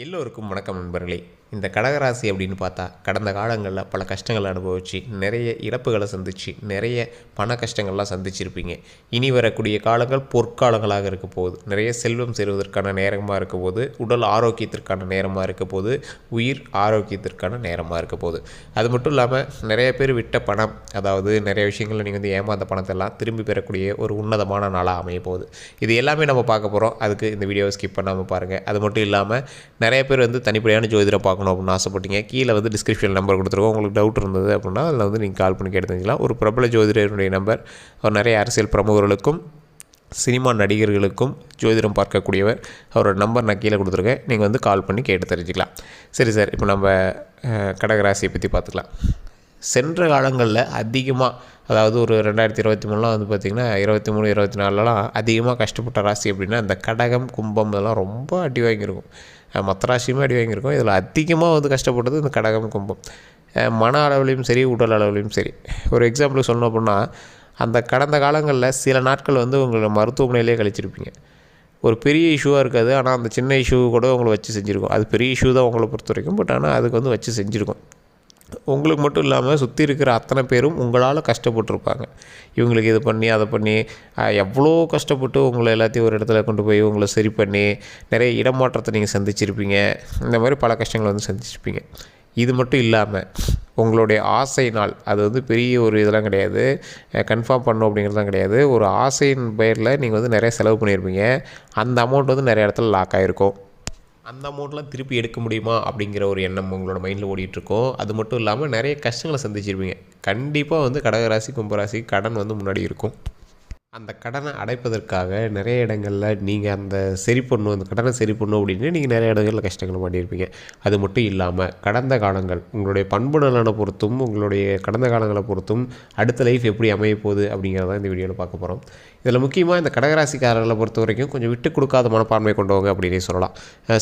எல்லோருக்கும் வணக்கம் நண்பர்களே. இந்த கடகராசி அப்படின்னு பார்த்தா கடந்த காலங்களில் பல கஷ்டங்களை அனுபவித்து நிறைய இழப்புகளை சந்தித்து நிறைய பண கஷ்டங்கள்லாம் சந்திச்சிருப்பீங்க. இனி வரக்கூடிய காலங்கள் பொற்காலங்களாக இருக்க போகுது. நிறைய செல்வம் சேருவதற்கான நேரமாக இருக்க போது, உடல் ஆரோக்கியத்திற்கான நேரமாக இருக்க போது, உயிர் ஆரோக்கியத்திற்கான நேரமாக இருக்க போகுது. அது மட்டும் இல்லாமல் நிறைய பேர் விட்ட பணம், அதாவது நிறைய விஷயங்களில் நீங்கள் ஏமாந்த பணத்தெல்லாம் திரும்பி பெறக்கூடிய ஒரு உன்னதமான நாளாக அமைய போகுது. இது எல்லாமே நம்ம பார்க்க போகிறோம். அதுக்கு இந்த வீடியோவை ஸ்கிப் பண்ணாமல் பாருங்கள். அது மட்டும் இல்லாமல் நிறைய பேர் தனிப்படையான ஜோதிடம் பார்க்கணும் அப்படின்னு ஆசைப்பட்டீங்க. கீழே டிஸ்கிரிப்ஷன் நம்பர் கொடுத்துருக்கோம். உங்களுக்கு டவுட் இருந்தது அப்படின்னா அதில் நீங்கள் கால் பண்ணி கேட்டு தெரிஞ்சுக்கலாம். ஒரு பிரபல ஜோதிடருடைய நம்பர். அவர் நிறைய அரசியல் பிரமுகர்களுக்கும் சினிமா நடிகர்களுக்கும் ஜோதிடம் பார்க்கக்கூடியவர். அவரோட நம்பர் நான் கீழே கொடுத்துருக்கேன். நீங்கள் கால் பண்ணி கேட்டு தெரிஞ்சுக்கலாம். சரி சார், இப்போ நம்ம கடகராசியை பற்றி பார்த்துக்கலாம். சென்ற காலங்களில் அதிகமாக, அதாவது ஒரு 2023 பார்த்திங்கன்னா 23, 24 அதிகமாக கஷ்டப்பட்ட ராசி அப்படின்னா இந்த கடகம், கும்பம் இதெல்லாம் ரொம்ப அடி வாங்கியிருக்கும். மற்ற ராசியுமே அடி வாங்கியிருக்கும். இதில் அதிகமாக கஷ்டப்பட்டது இந்த கடகம், கும்பம். மன அளவுலையும் சரி, உடல் அளவுலையும் சரி. ஒரு எக்ஸாம்பிள் சொல்லணும் அப்படின்னா, அந்த கடந்த காலங்களில் சில நாட்கள் உங்களை மருத்துவமனையிலே கழிச்சிருப்பீங்க. ஒரு பெரிய இஷ்யூவாக இருக்காது, ஆனால் அந்த சின்ன இஷ்யூ கூட உங்களை வச்சு செஞ்சுருக்கோம். அது பெரிய இஷ்யூ தான் உங்களை பொறுத்த வரைக்கும். பட் ஆனால் அதுக்கு வச்சு செஞ்சுருக்கோம். உங்களுக்கு மட்டும் இல்லாமல் சுற்றி இருக்கிற அத்தனை பேரும் உங்களால் கஷ்டப்பட்டுருப்பாங்க. இவங்களுக்கு இது பண்ணி அதை பண்ணி எவ்வளோ கஷ்டப்பட்டு உங்களை எல்லாத்தையும் ஒரு இடத்துல கொண்டு போய் உங்களை சரி பண்ணி நிறைய இடமாற்றத்தை நீங்கள் சந்திச்சிருப்பீங்க. இந்த மாதிரி பல கஷ்டங்களை சந்திச்சிருப்பீங்க. இது மட்டும் இல்லாமல் உங்களுடைய ஆசை நாள், அது பெரிய ஒரு இதெல்லாம் கிடையாது, கன்ஃபார்ம் பண்ணணும் அப்படிங்கிறதுலாம் கிடையாது. ஒரு ஆசையின் பெயரில் நீங்கள் நிறைய செலவு பண்ணியிருப்பீங்க. அந்த அமௌண்ட் நிறைய இடத்துல லாக் ஆகிருக்கும். அந்த அமௌண்ட்லாம் திருப்பி எடுக்க முடியுமா அப்படிங்கிற ஒரு எண்ணம் உங்களோட மைண்டில் ஓடிட்டுருக்கோம். அது மட்டும் இல்லாமல் நிறைய கஷ்டங்களை சந்திச்சிருப்பீங்க. கண்டிப்பாக கடகராசி, கும்பராசி கடன் முன்னாடி இருக்கும். அந்த கடனை அடைப்பதற்காக நிறைய இடங்களில் நீங்கள் அந்த கடனை சரி பண்ணணும் அப்படின்னு நீங்கள் நிறைய இடங்களில் கஷ்டங்கள் பண்ணியிருப்பீங்க. அது மட்டும் இல்லாமல் கடந்த காலங்கள் உங்களுடைய பண்பு நலனை பொறுத்தும் உங்களுடைய கடந்த காலங்களை பொறுத்தும் அடுத்த லைஃப் எப்படி அமைய போகுது அப்படிங்கிறதான் இந்த வீடியோவில் பார்க்க போகிறோம். இதில் முக்கியமாக இந்த கடகராசிக்காரர்களை பொறுத்த வரைக்கும் கொஞ்சம் விட்டு கொடுக்காத மனப்பான்மை கொண்டவங்க அப்படின்னே சொல்லலாம்.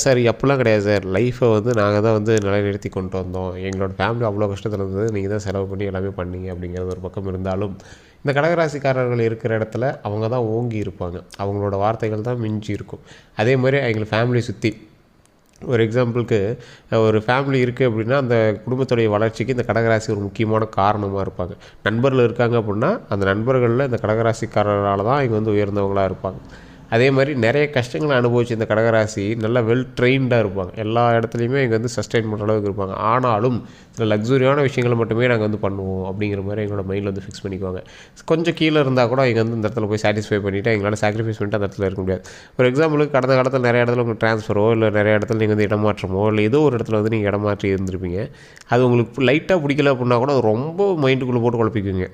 சார் அப்படிலாம் கிடையாது சார், லைஃப்பை நாங்கள் தான் நிலைநிறுத்தி கொண்டு வந்தோம், எங்களோட ஃபேமிலி அவ்வளோ கஷ்டத்தில் இருந்தது, நீங்கள் தான் செலவு பண்ணி எல்லாமே பண்ணீங்க அப்படிங்கிறது ஒரு பக்கம் இருந்தாலும், இந்த கடகராசிக்காரர்கள் இருக்கிற இடத்துல அவங்க தான் ஓங்கி இருப்பாங்க. அவங்களோட வார்த்தைகள் தான் மிஞ்சி இருக்கும். அதே மாதிரி எங்கள் ஃபேமிலி சுற்றி ஒரு எக்ஸாம்பிளுக்கு ஒரு ஃபேமிலி இருக்குது அப்படின்னா அந்த குடும்பத்துடைய வளர்ச்சிக்கு இந்த கடகராசி ஒரு முக்கியமான காரணமாக இருப்பாங்க. நண்பர்கள் இருக்காங்க அப்படின்னா அந்த நண்பர்களில் இந்த கடகராசிக்காரரால் தான் இங்கே உயர்ந்தவங்களாக இருப்பாங்க. அதே மாதிரி நிறைய கஷ்டங்களை அனுபவிச்சு இந்த கடகராசி நல்லா வெல் ட்ரெயின்டாக இருப்பாங்க. எல்லா இடத்துலையுமே இங்கே சஸ்டெயின் பண்ணுற அளவுக்கு இருப்பாங்க. ஆனாலும் சில லக்ஸுரியான விஷயங்களை மட்டுமே நாங்கள் பண்ணுவோம் அப்படிங்கிற மாதிரி எங்களோட மைண்டில் ஃபிக்ஸ் பண்ணிக்குவாங்க. கொஞ்சம் கீழே இருந்தால் கூட இங்கே இந்த இடத்துல போய் சாட்டிஸ்ஃபை பண்ணிவிட்டு எங்களால் சாக்ரிஃபைஸ் பண்ணிட்டு அந்த இடத்துல இருக்க முடியாது. ஒரு எக்ஸாம்பிளுக்கு கடந்த காலத்தில் நிறைய இடத்துல உங்களுக்கு ட்ரான்ஸ்ஃபரோ இல்லை நிறைய இடத்துல நீங்கள் இடமாற்றமோ இல்லை ஏதோ ஒரு இடத்துல நீங்கள் இடமாற்றி இருந்திருப்பீங்க. அது உங்களுக்கு லைட்டாக பிடிக்கல அப்படின்னா கூட அது ரொம்ப மைண்டுக்குள்ளே போட்டு குழப்பிக்குங்க.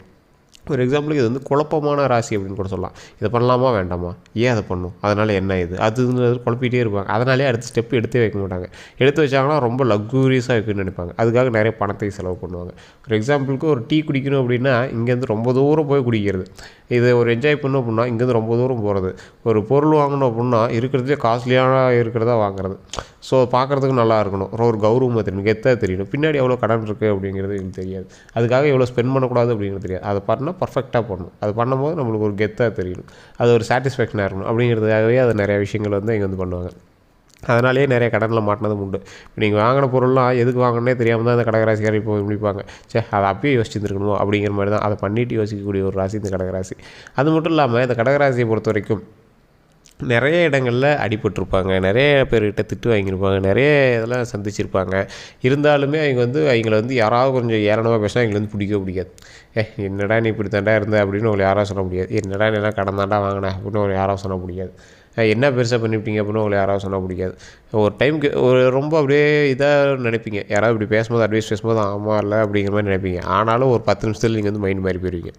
ஒரு எக்ஸாம்பிளுக்கு இது குழப்பமான ராசி அப்படின்னு கூட சொல்லலாம். இதை பண்ணலாமா வேண்டாமா, ஏன் அதை பண்ணும், அதனால் என்ன இது குழப்பிகிட்டே இருப்பாங்க. அதனாலே அடுத்த ஸ்டெப் எடுத்தே வைக்க மாட்டாங்க. எடுத்து வச்சாங்கன்னா ரொம்ப லக்ஸூரியஸாக இருக்குன்னு நினைப்பாங்க. அதுக்காக நிறைய பணத்தை செலவு பண்ணுவாங்க. ஒரு எக்ஸாம்பிளுக்கு ஒரு டீ குடிக்கணும் அப்படின்னா இங்கேருந்து ரொம்ப தூரம் போய் குடிக்கிறது. இதை ஒரு என்ஜாய் பண்ணணும் அப்படின்னா இங்கேருந்து ரொம்ப தூரம் போகிறது. ஒரு பொருள் வாங்கணும் அப்படின்னா இருக்கிறதுலே காஸ்ட்லியான இருக்கிறதா வாங்குறது. ஸோ பார்க்குறதுக்கு நல்லா இருக்கணும், ஒரு கௌரவமாக தெரியணும், கெத்தாக தெரியணும். பின்னாடி எவ்வளோ கடன் இருக்குது அப்படிங்கிறது எனக்கு தெரியாது. அதுக்காக எவ்வளோ ஸ்பெண்ட் பண்ணக்கூடாது அப்படிங்கிறது தெரியாது. அதை பண்ணால் பர்ஃபெக்டாக பண்ணணும். அது பண்ணும்போது நம்மளுக்கு ஒரு கெத்தாக தெரியணும், அது ஒரு சாட்டிஸ்ஃபேக்ஷனாக இருக்கணும் அப்படிங்கிறதுக்காகவே அது நிறைய விஷயங்கள் இங்கே பண்ணுவாங்க. அதனாலேயே நிறைய கடனில் மாட்டினதும் உண்டு. இப்போ நீங்கள் வாங்கின பொருள்லாம் எதுக்கு வாங்கினே தெரியாமல் தான் இந்த கடகராசிக்காரர் இப்போ முடிப்பாங்க. அதை அப்பயே யோசிச்சுருக்கணுமோ அப்படிங்கிற மாதிரி தான் அதை பண்ணிவிட்டு யோசிக்கக்கூடிய ஒரு ராசி இந்த கடகராசி. அது மட்டும் இல்லாமல் இந்த கடகராசியை பொறுத்த வரைக்கும் நிறைய இடங்களில் அடிபட்டிருப்பாங்க, நிறைய பேர்கிட்ட திட்டு வாங்கியிருப்பாங்க, நிறைய இதெல்லாம் சந்திச்சிருப்பாங்க. இருந்தாலுமே அவங்கள யாராவது கொஞ்சம் ஏளனமாக பேசினா எங்களுக்கு பிடிக்கவே பிடிக்காது. என்னடா நீ இப்படி தாண்டா இருந்த அப்படின்னு உங்களை யாராவது சொல்ல முடியாது. என்னடா நீ எல்லாம் கடன் தாண்டா வாங்கினேன் அப்படின்னு உங்களை யாராவது சொல்ல முடியாது. என்ன பெருசாக பண்ணிவிட்டீங்க அப்படின்னு உங்களை யாராவது சொன்னால் பிடிக்காது. ஒரு டைமுக்கு ஒரு ரொம்ப அப்படியே இதாக நினைப்பீங்க. யாராவது இப்படி பேசும்போது அட்வைஸ் பேசும்போது ஆமாம் இல்லை அப்படிங்கிற மாதிரி நினைப்பீங்க. ஆனாலும் ஒரு 10 நிமிஷத்தில் நீங்கள் மைண்ட் மாறி போயிருவீங்க.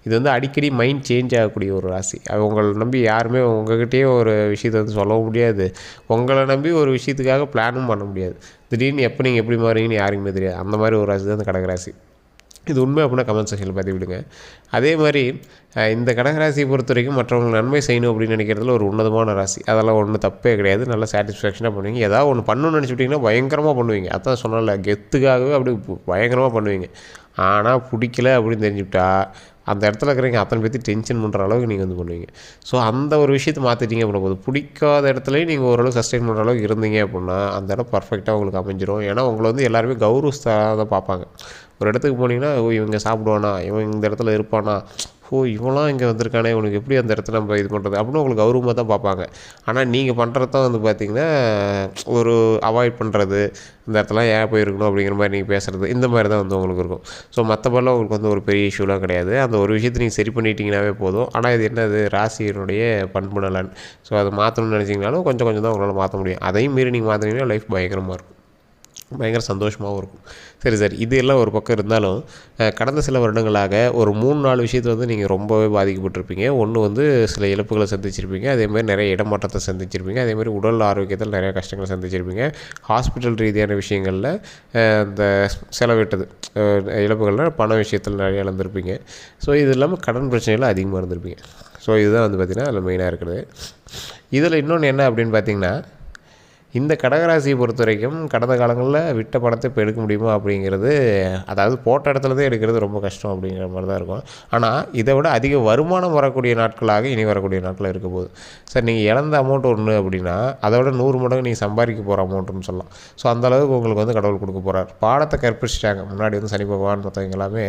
இது அடிக்கடி மைண்ட் சேஞ்ச் ஆகக்கூடிய ஒரு ராசி. உங்களை நம்பி யாருமே உங்கள்கிட்டயே ஒரு விஷயத்தை சொல்லவும் முடியாது. உங்களை நம்பி ஒரு விஷயத்துக்காக பிளானும் பண்ண முடியாது. திடீர்னு எப்போ நீங்கள் எப்படி மாறீங்கன்னு யாருக்குமே தெரியாது. அந்த மாதிரி ஒரு ராசி தான் இந்த கடகராசி. இது உண்மை அப்படின்னா கமெண்ட் செக்ஷனில் பார்த்து விடுங்க. அதே மாதிரி இந்த கடகராசியை பொறுத்த வரைக்கும் மற்றவங்களுக்கு நன்மை செய்யணும் அப்படின்னு நினைக்கிறதுல ஒரு உன்னதமான ராசி. அதெல்லாம் ஒன்றும் தப்பே கிடையாது. நல்லா சாட்டிஸ்ஃபேக்ஷனாக பண்ணுவீங்க. ஏதாவது ஒன்று பண்ணணும்னு நினச்சிட்டிங்கன்னா பயங்கரமாக பண்ணுவீங்க. அதான் சொன்னால கெத்துக்காகவே அப்படி பயங்கரமாக பண்ணுவீங்க. ஆனால் பிடிக்கல அப்படின்னு தெரிஞ்சுக்கிட்டா அந்த இடத்துல இருக்கிறவங்க அத்தனை பேர்த்து டென்ஷன் பண்ணுற அளவுக்கு நீங்கள் வந்து பண்ணுவீங்க. ஸோ அந்த ஒரு விஷயத்தை மாற்றிட்டீங்க அப்படின்னா போதும். பிடிக்காத இடத்துலையும் நீங்கள் ஓரளவு சஸ்டெயின் பண்ணுற அளவுக்கு இருந்தீங்க அப்படின்னா அந்த இடம் பர்ஃபெக்டாக உங்களுக்கு அமைஞ்சிரும். ஏன்னா உங்களை வந்து எல்லாருமே கௌரவஸ்தாக தான் பார்ப்பாங்க. ஒரு இடத்துக்கு போனீங்கன்னா இவங்க சாப்பிடுவானா, இவன் இந்த இடத்துல இருப்பானா, இவங்களாம் இங்கே வந்திருக்கானே, இவனுக்கு எப்படி அந்த இடத்துல நம்ம இது பண்ணுறது அப்படின்னு உங்களுக்கு கௌரவமாக தான் பார்ப்பாங்க. ஆனால் நீங்கள் பண்ணுறது தான் வந்து பார்த்திங்கன்னா ஒரு அவாய்ட் பண்ணுறது, இந்த இடத்துல ஏன் போயிருக்கணும் அப்படிங்கிற மாதிரி நீங்கள் பேசுகிறது, இந்த மாதிரி தான் வந்து உங்களுக்கு இருக்கும். ஸோ மற்றபடிலாம் உங்களுக்கு வந்து ஒரு பெரிய இஷ்யூலாம் கிடையாது. அந்த ஒரு விஷயத்தை நீங்கள் சரி பண்ணிட்டீங்கன்னாவே போதும். ஆனால் இது என்னது ராசியினுடைய பண்பு நலன். ஸோ அதை மாற்றணும்னு நினச்சிங்கனாலும் கொஞ்சம் கொஞ்சம் தான் உங்களால் மாற்ற முடியும். அதையும் மீறி நீங்கள் மாற்றினீங்கன்னா லைஃப் பயங்கரமாக இருக்கும், பயங்கர சந்தோஷமாகவும் இருக்கும். சரி சார், இது எல்லாம் ஒரு பக்கம் இருந்தாலும் கடந்த சில வருடங்களாக ஒரு 3-4 விஷயத்தில் வந்து நீங்கள் ரொம்பவே பாதிக்கப்பட்டிருப்பீங்க. ஒன்று வந்து சில இழப்புகளை சந்திச்சிருப்பீங்க, அதேமாதிரி நிறைய இடமாற்றத்தை சந்திச்சிருப்பீங்க, அதேமாதிரி உடல் ஆரோக்கியத்தில் நிறைய கஷ்டங்களை சந்திச்சிருப்பீங்க. ஹாஸ்பிட்டல் ரீதியான விஷயங்களில் இந்த செலவிட்டது இழப்புகள்னால் பண விஷயத்தில் நிறைய இழந்திருப்பீங்க. ஸோ இது இல்லாமல் கடன் பிரச்சனைகள் அதிகமாக இருந்திருப்பீங்க. ஸோ இதுதான் வந்து பார்த்திங்கன்னா அதில் மெயினாக இருக்கிறது. இதில் இன்னொன்று என்ன அப்படின்னு பார்த்திங்கன்னா, இந்த கடகராசியை பொறுத்த வரைக்கும் கடந்த காலங்களில் விட்ட பணத்தை இப்போ எடுக்க முடியுமா அப்படிங்கிறது, அதாவது போட்ட இடத்துலதான் எடுக்கிறது ரொம்ப கஷ்டம் அப்படிங்கிற மாதிரி தான் இருக்கும். ஆனால் இதை விட அதிக வருமானம் வரக்கூடிய நாட்களாக இனி வரக்கூடிய நாட்கள் இருக்க போகுது. சார் நீங்கள் இழந்த அமௌண்ட் ஒன்று அப்படின்னா அதை விட 100 மடங்கு நீங்கள் சம்பாதிக்க போகிற அமௌண்ட்டுன்னு சொல்லலாம். ஸோ அந்தளவுக்கு உங்களுக்கு வந்து கடவுள் கொடுக்க போகிறார். பாடத்தை கற்பிச்சிட்டாங்க. முன்னாடி வந்து சனி பகவான் மற்றவங்க எல்லாமே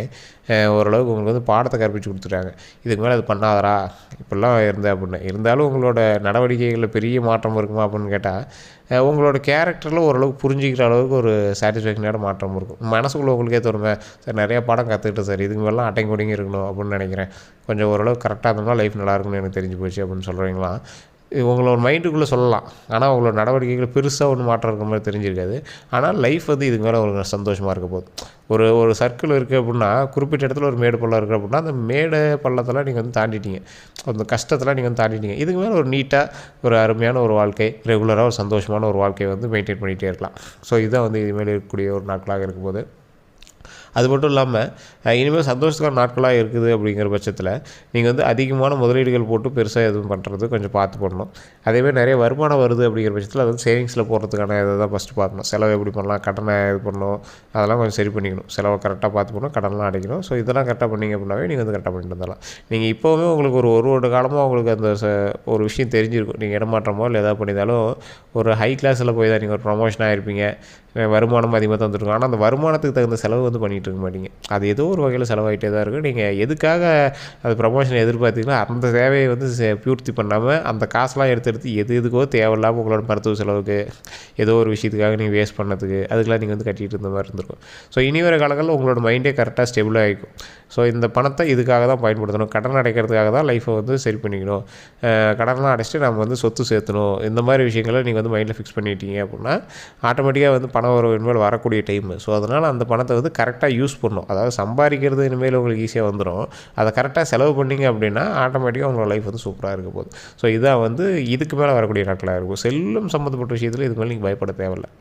ஓரளவுக்கு உங்களுக்கு வந்து பாடத்தை கற்பிச்சு கொடுத்துட்டாங்க. இதுக்கு மேலே அது பண்ணாதரா இப்படிலாம் இருந்தேன் அப்படின்னு. இருந்தாலும் உங்களோட நடவடிக்கைகளில் பெரிய மாற்றம் இருக்குமா அப்படின்னு கேட்டால் உங்களோட கேரக்டரில் ஓரளவுக்கு புரிஞ்சிக்கிற அளவுக்கு ஒரு சாட்டிஸ்ஃபேக்ஷனான மாற்றம் இருக்கும். மனசுக்குள்ளே உங்களுக்கே தோணுமே, சார் நிறையா பாடம் கற்றுக்கிட்டேன் சார், இதுக்கு மேலாம் அட்டைங்க ஒடுங்கி இருக்கணும் அப்படின்னு நினைக்கிறேன், கொஞ்சம் ஓரளவுக்கு கரெக்டாக இருந்தோம்னா லைஃப் நல்லா இருக்குன்னு எனக்கு தெரிஞ்சு போச்சு அப்படின்னு சொல்கிறீங்களா. உங்களோட மைண்டுக்குள்ளே சொல்லலாம். ஆனால் உங்களோட நடவடிக்கைகள் பெருசாக ஒன்று மாற்றம் இருக்கிற மாதிரி தெரிஞ்சிருக்காது. ஆனால் லைஃப் வந்து இதுக்கு மேலே ஒரு சந்தோஷமாக இருக்க போகுது. ஒரு சர்க்கிள் இருக்குது அப்படின்னா குறிப்பிட்ட இடத்துல ஒரு மேடு பள்ளம் இருக்குது அப்படின்னா அந்த மேடு பள்ளத்தெல்லாம் நீங்கள் வந்து தாண்டிட்டீங்க, அந்த கஷ்டத்தெல்லாம் நீங்கள் வந்து தாண்டிட்டீங்க. இதுக்கு மேலே ஒரு நீட்டாக ஒரு அருமையான ஒரு வாழ்க்கை, ரெகுலராக ஒரு சந்தோஷமான ஒரு வாழ்க்கையை வந்து மெயின்டைன் பண்ணிகிட்டே இருக்கலாம். ஸோ இதுதான் வந்து இதுமாரி இருக்கக்கூடிய ஒரு நாட்களாக இருக்கும்போது, அது மட்டும் இல்லாமல் இனிமேல் சந்தோஷத்துக்கான நாட்களாக இருக்குது அப்படிங்கிற பட்சத்தில் நீங்கள் வந்து அதிகமான முதலீடுகள் போட்டு பெருசாக எதுவும் பண்ணுறது கொஞ்சம் பார்த்து பண்ணணும். அதேமாதிரி நிறைய வருமானம் வருது அப்படிங்கிற பட்சத்தில் அது வந்து சேவிங்ஸில் போடுறதுக்கான இதை தான் ஃபஸ்ட்டு பார்க்கணும். செலவு எப்படி பண்ணலாம், கடனை இது பண்ணணும், அதெல்லாம் கொஞ்சம் சரி பண்ணிக்கணும். செலவை கரெக்டாக பார்த்து பண்ணணும், கடன்லாம் அடைக்கணும். ஸோ இதெல்லாம் கரெக்டாக பண்ணிங்க அப்படின்னாவே நீங்கள் வந்து கரெக்டாக பண்ணிட்டு வந்துடலாம். நீங்கள் இப்போவுமே உங்களுக்கு ஒரு வருட காலமாக உங்களுக்கு அந்த ஒரு விஷயம் தெரிஞ்சிருக்கும். நீங்கள் இடமாற்றமோ இல்லை எதாவது பண்ணியிருந்தாலும் ஒரு ஹை கிளாஸில் போய் தான் நீங்கள் ஒரு ப்ரொமோஷன் ஆகிருப்பீங்க, வருமானம் அதிகமாக தான் வந்துருக்கும். ஆனால் அந்த வருமானத்துக்கு தகுந்த செலவு வந்து பண்ணிகிட்டு இருக்க மாட்டீங்க. அது ஏதோ ஒரு வகையில் செலவாகிட்டே தான் இருக்கும். நீங்கள் எதுக்காக அது ப்ரமோஷன் எதிர்பார்த்தீங்கன்னா அந்த தேவையை வந்து பூர்த்தி பண்ணாமல் அந்த காசெலாம் எடுத்து எதுக்கோ தேவையில்லாமல் உங்களோட மருத்துவ செலவுக்கு ஏதோ ஒரு விஷயத்துக்காக நீங்கள் வேஸ்ட் பண்ணதுக்கு அதுக்கெலாம் நீங்கள் வந்து கட்டிகிட்டு இருந்த மாதிரி இருந்திருக்கும். ஸோ இனி வர காலங்களில் உங்களோட மைண்டே கரெக்டாக ஸ்டெபிளாக ஆகிக்கும். ஸோ இந்த பணத்தை இதுக்காக தான் பயன்படுத்தணும், கடன் அடைக்கிறதுக்காக தான் லைஃப்பை வந்து சரி பண்ணிக்கணும், கடன்லாம் அடைச்சிட்டு நம்ம வந்து சொத்து சேர்த்தணும், இந்த மாதிரி விஷயங்களை நீங்கள் வந்து மைண்டில் ஃபிக்ஸ் பண்ணிட்டீங்க அப்படின்னா ஆட்டோமேட்டிக்காக வந்து பணம் வரும் இனிமேல் வரக்கூடிய டைமு. ஸோ அதனால் அந்த பணத்தை வந்து கரெக்டாக யூஸ் பண்ணணும். அதாவது சம்பாதிக்கிறது இனிமேல் உங்களுக்கு ஈஸியாக வந்துடும். அதை கரெக்டாக செலவு பண்ணிங்க அப்படின்னா ஆட்டோமேட்டிக்காக உங்களோட லைஃப் வந்து சூப்பராக இருக்க போகுது. ஸோ இதான் வந்து இதுக்கு மேலே வரக்கூடிய நாட்களாக இருக்கும். செல்லும் சம்மந்தப்பட்ட விஷயத்தில் இதுக்கு மேலே நீங்கள் பயப்பட தேவையில்லை.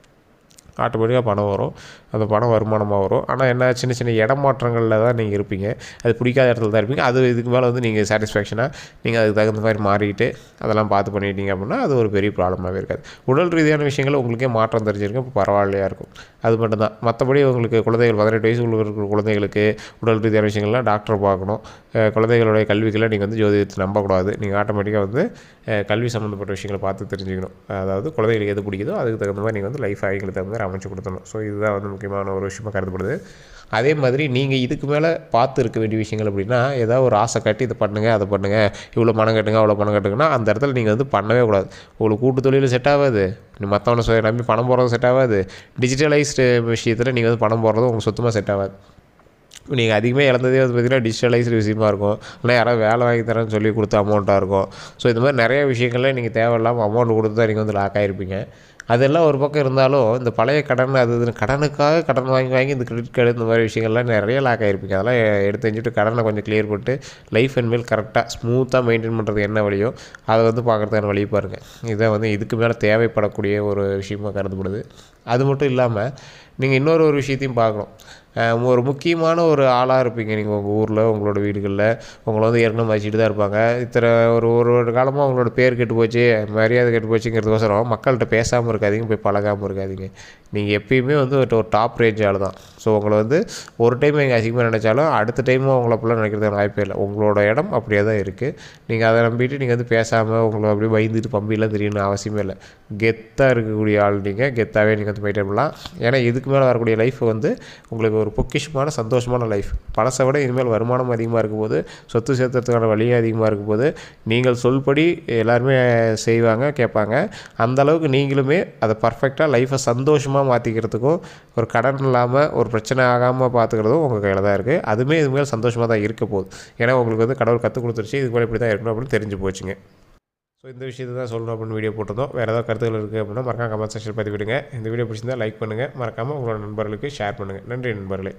ஆட்டோமேட்டிக்காக பணம் வரும், அந்த பணம் வருமானமாக வரும். ஆனால் என்ன சின்ன சின்ன இடமாற்றங்களில் தான் நீங்கள் இருப்பீங்க, அது பிடிக்காத இடத்துல தான் இருப்பீங்க. அது இதுக்கு மேலே வந்து நீங்கள் சாட்டிஸ்ஃபேக்ஷனாக நீங்கள் அதுக்கு தகுந்த மாதிரி மாறிட்டு அதெல்லாம் பார்த்து பண்ணிட்டீங்க அப்படின்னா அது ஒரு பெரிய ப்ராப்ளமாகவே இருக்காது. உடல் ரீதியான விஷயங்கள் உங்களுக்கே மாற்றம் தெரிஞ்சிருக்கும், இப்போ பரவாயில்லையாக இருக்கும். அது மட்டும்தான். மற்றபடி உங்களுக்கு குழந்தைகள் 18 வயசுக்குள்ள இருக்கிற குழந்தைகளுக்கு உடல் ரீதியான விஷயங்கள்லாம் டாக்டரை பார்க்கணும். குழந்தைகளுடைய கல்விக்கெல்லாம் நீங்கள் வந்து ஜோதிடத்தை நம்பக்கூடாது. நீங்கள் ஆட்டோமேட்டிக்காக வந்து கல்வி சம்மந்தப்பட்ட விஷயங்களை பார்த்து தெரிஞ்சுக்கணும். அதாவது குழந்தைகளுக்கு எது பிடிக்குதோ அதுக்கு தகுந்த மாதிரி நீங்கள் வந்து லைஃப் அவங்களுக்கு தகுந்த மாதிரி அமைச்சு கொடுத்தணும். ஸோ இதுதான் வந்து முக்கியமான ஒரு விஷயமாக கருதப்படுது. அதே மாதிரி நீங்கள் இதுக்கு மேலே பார்த்து இருக்க வேண்டிய விஷயங்கள் அப்படின்னா, ஏதாவது ஒரு ஆசை காட்டி இதை பண்ணுங்கள், அதை பண்ணுங்கள், இவ்வளோ பணம் கட்டுங்க, அவ்வளோ பணம் கட்டுங்கன்னா அந்த இடத்துல நீங்கள் வந்து பண்ணவே கூடாது. உங்களுக்கு கூட்டு தொழில் செட் ஆகாது, நீ மற்றவனை நம்பி பணம் போடுறது செட் ஆகாது, டிஜிட்டலைஸ்டு விஷயத்தில் நீங்கள் வந்து பணம் போடுறது உங்களுக்கு சுத்தமாக செட் ஆகாது. நீங்கள் அதிகமாக இழந்ததே வந்து பார்த்திங்கன்னா டிஜிட்டலைஸ்டு விஷயமா இருக்கும், இல்லை யாராவது வேலை வாங்கி தரேன்னு சொல்லி கொடுத்த அமௌண்ட்டாக இருக்கும். ஸோ இந்த மாதிரி நிறைய விஷயங்களில் நீங்கள் தேவையில்லாமல் அமௌண்ட் கொடுத்து தான் நீங்கள் வந்து லாக் ஆகிருப்பீங்க. அதெல்லாம் ஒரு பக்கம் இருந்தாலும் இந்த பழைய கடன் அது இதுன்னு கடனுக்காக கடன் வாங்கி வாங்கி இந்த கிரெடிட் கார்டு இந்த மாதிரி விஷயங்கள்லாம் நிறைய லாக் ஆகிருப்பீங்க. அதெல்லாம் எடுத்து வச்சுட்டு கடனை கொஞ்சம் கிளியர் பண்ணிட்டு லைஃப் இனிமேல் கரெக்டாக ஸ்மூத்தாக மெயின்டைன் பண்ணுறது என்ன வழியோ அதை வந்து பார்க்குறதுக்கான வழி பாருங்கள். இதை வந்து இதுக்கு மேலே தேவைப்படக்கூடிய ஒரு விஷயமாக கருதப்படுது. அது மட்டும் இல்லாமல் நீங்கள் இன்னொரு விஷயத்தையும் பார்க்கணும். ஒரு முக்கியமான ஒரு ஆளாக இருப்பீங்க நீங்கள் உங்கள் ஊரில், உங்களோட வீடுகளில். உங்களை வந்து ஏற்கனவே மதிச்சிட்டு தான் இருப்பாங்க. இத்தனை ஒரு காலமாக உங்களோட பேர் கெட்டு போச்சு, மரியாதை கெட்டு போச்சுங்கிறதுக்கோசரம் மக்கள்கிட்ட பேசாமல் இருக்காதீங்க, போய் பழகாமல் இருக்காதீங்க. நீங்கள் எப்பயுமே வந்து ஒரு டாப் ரேஞ்ச் ஆள் தான். ஸோ உங்களை வந்து ஒரு டைம் நீங்கள் அசிங்கமாக நினச்சாலும் அடுத்த டைமும் உங்களை அப்படிலாம் நினைக்கிறதுக்கு வாய்ப்பே இல்லை. உங்களோட இடம் அப்படியே தான் இருக்குது. நீங்கள் அதை நம்பிட்டு நீங்கள் வந்து பேசாமல் உங்களை அப்படியே பயந்துட்டு பம்பிலாம் தெரியணும்னு அவசியமே இல்லை. கெத்தாக இருக்கக்கூடிய ஆள் நீங்கள் கெத்தாகவே நீங்கள் வந்து மெயின்டைன் பண்ணலாம். ஏன்னா இதுக்கு மேலே வரக்கூடிய லைஃப் வந்து உங்களுக்கு ஒரு பொக்கிஷமான சந்தோஷமான லைஃப். பழசை விட இனிமேல் வருமானம் அதிகமாக இருக்கும்போது, சொத்து சேர்த்துறதுக்கான வழியும் அதிகமாக இருக்கும்போது, நீங்கள் சொல்படி எல்லாருமே செய்வாங்க, கேட்பாங்க. அந்தளவுக்கு நீங்களுமே அதை பர்ஃபெக்டாக லைஃப்பை சந்தோஷமாக மாற்றிக்கிறதுக்கும், ஒரு கடன் இல்லாமல் ஒரு பிரச்சனை ஆகாமல் பார்த்துக்கிறதும் உங்கள் கையில் தான் இருக்குது. அதுவுமே இதுமாதிரி சந்தோஷமாக தான் இருக்க போகுது. ஏன்னா உங்களுக்கு வந்து கடவுள் கற்றுக் கொடுத்துருச்சு, இதுக்கு மேலே இப்படி தான் இருக்கணும் அப்படின்னு தெரிஞ்சு போச்சுங்க. ஸோ இந்த விஷயத்தை தான் சொல்லணும் அப்படின்னு வீடியோ போட்டிருந்தோம். வேறு ஏதாவது கருத்துக்கள் இருக்குது அப்படின்னா மறக்காம கமெண்ட் செக்ஷன் பதிவிடுங்க. இந்த வீடியோ பிடிச்சிருந்தால் லைக் பண்ணுங்கள். மறக்காமல் உங்களோட நண்பர்களுக்கு ஷேர் பண்ணுங்கள். நன்றி நண்பர்களே.